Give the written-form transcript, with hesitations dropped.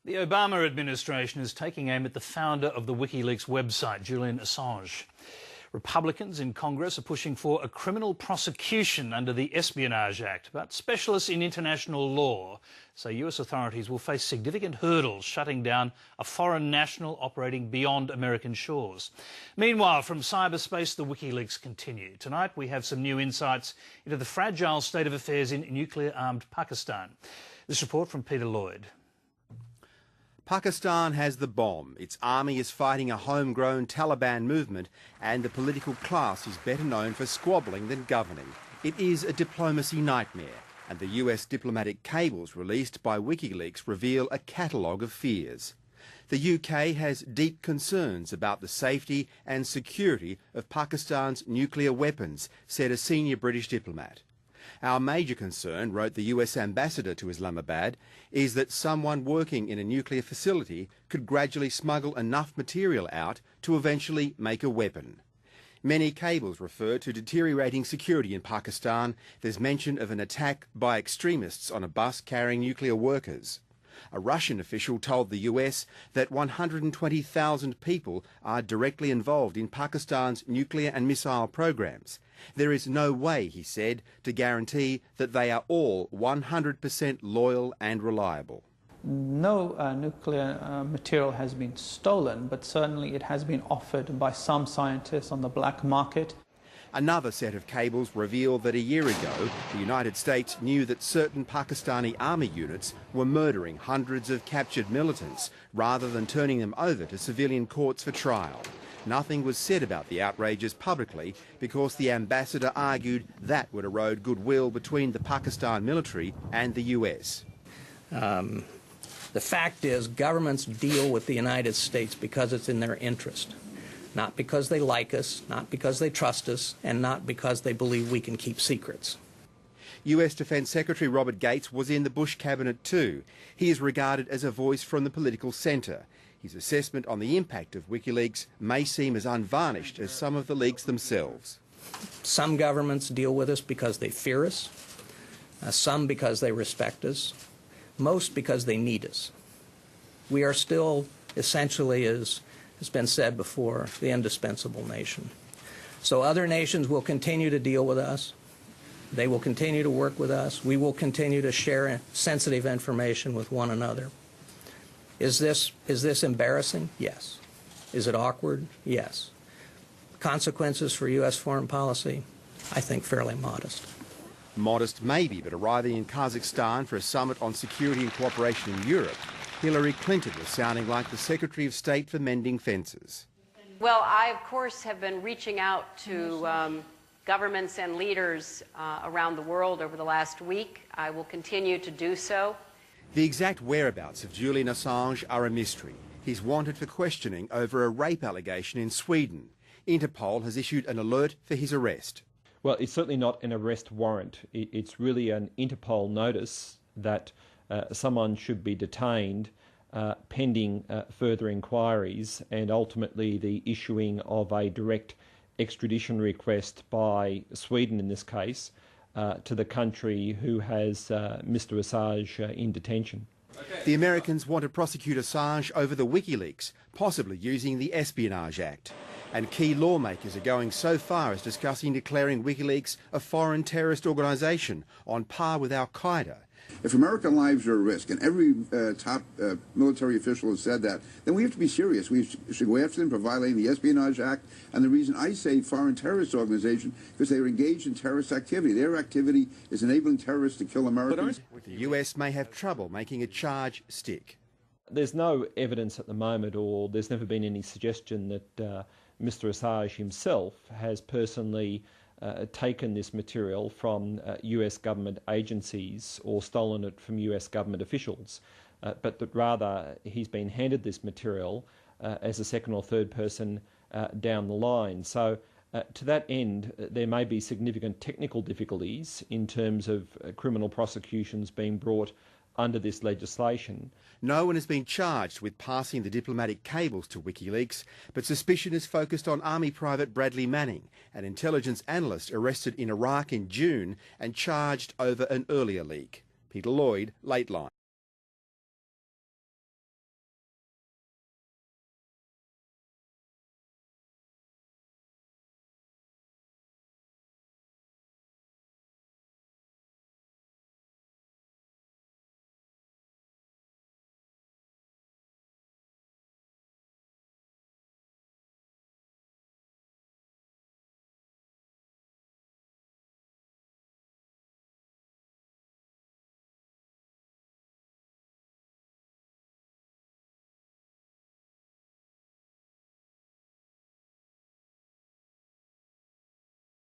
The Obama administration is taking aim at the founder of the WikiLeaks website, Julian Assange. Republicans in Congress are pushing for a criminal prosecution under the Espionage Act, but specialists in international law say US authorities will face significant hurdles shutting down a foreign national operating beyond American shores. Meanwhile, from cyberspace, the WikiLeaks continue. Tonight we have some new insights into the fragile state of affairs in nuclear-armed Pakistan. This report from Peter Lloyd. Pakistan has the bomb. Its army is fighting a homegrown Taliban movement, and the political class is better known for squabbling than governing. It is a diplomacy nightmare, and the US diplomatic cables released by WikiLeaks reveal a catalogue of fears. The UK has deep concerns about the safety and security of Pakistan's nuclear weapons, said a senior British diplomat. Our major concern, wrote the US ambassador to Islamabad, is that someone working in a nuclear facility could gradually smuggle enough material out to eventually make a weapon. Many cables refer to deteriorating security in Pakistan. There's mention of an attack by extremists on a bus carrying nuclear workers. A Russian official told the US that 120,000 people are directly involved in Pakistan's nuclear and missile programs. There is no way, he said, to guarantee that they are all 100% loyal and reliable. No nuclear material has been stolen, but certainly it has been offered by some scientists on the black market. Another set of cables revealed that a year ago, the United States knew that certain Pakistani army units were murdering hundreds of captured militants rather than turning them over to civilian courts for trial. Nothing was said about the outrages publicly because the ambassador argued that would erode goodwill between the Pakistan military and the US. The fact is, governments deal with the United States because it's in their interest. Not because they like us, not because they trust us, and not because they believe we can keep secrets. US Defence Secretary Robert Gates was in the Bush cabinet too. He is regarded as a voice from the political centre. His assessment on the impact of WikiLeaks may seem as unvarnished as some of the leaks themselves. Some governments deal with us because they fear us, some because they respect us, most because they need us. We are still essentially, as has been said before, the indispensable nation. So other nations will continue to deal with us. They will continue to work with us. We will continue to share sensitive information with one another. Is this embarrassing? Yes. Is it awkward? Yes. Consequences for U.S. foreign policy? I think fairly modest. Modest maybe, but arriving in Kazakhstan for a summit on security and cooperation in Europe, Hillary Clinton was sounding like the Secretary of State for mending fences. Well, I, of course, have been reaching out to governments and leaders around the world over the last week. I will continue to do so. The exact whereabouts of Julian Assange are a mystery. He's wanted for questioning over a rape allegation in Sweden. Interpol has issued an alert for his arrest. Well, it's certainly not an arrest warrant. It's really an Interpol notice that someone should be detained pending further inquiries and ultimately the issuing of a direct extradition request by Sweden in this case to the country who has Mr Assange in detention. The Americans want to prosecute Assange over the WikiLeaks, possibly using the Espionage Act. And key lawmakers are going so far as discussing declaring WikiLeaks a foreign terrorist organisation on par with Al-Qaeda. If American lives are at risk, and every top military official has said that, then we have to be serious. We should go after them for violating the Espionage Act. And the reason I say foreign terrorist organization, because they are engaged in terrorist activity. Their activity is enabling terrorists to kill Americans. The US may have trouble making a charge stick. There's no evidence at the moment, or there's never been any suggestion that Mr Assange himself has personally taken this material from US government agencies or stolen it from US government officials, but that rather he's been handed this material as a second or third person down the line. So to that end, there may be significant technical difficulties in terms of criminal prosecutions being brought under this legislation. No one has been charged with passing the diplomatic cables to WikiLeaks, but suspicion is focused on Army Private Bradley Manning, an intelligence analyst arrested in Iraq in June and charged over an earlier leak. Peter Lloyd, Lateline.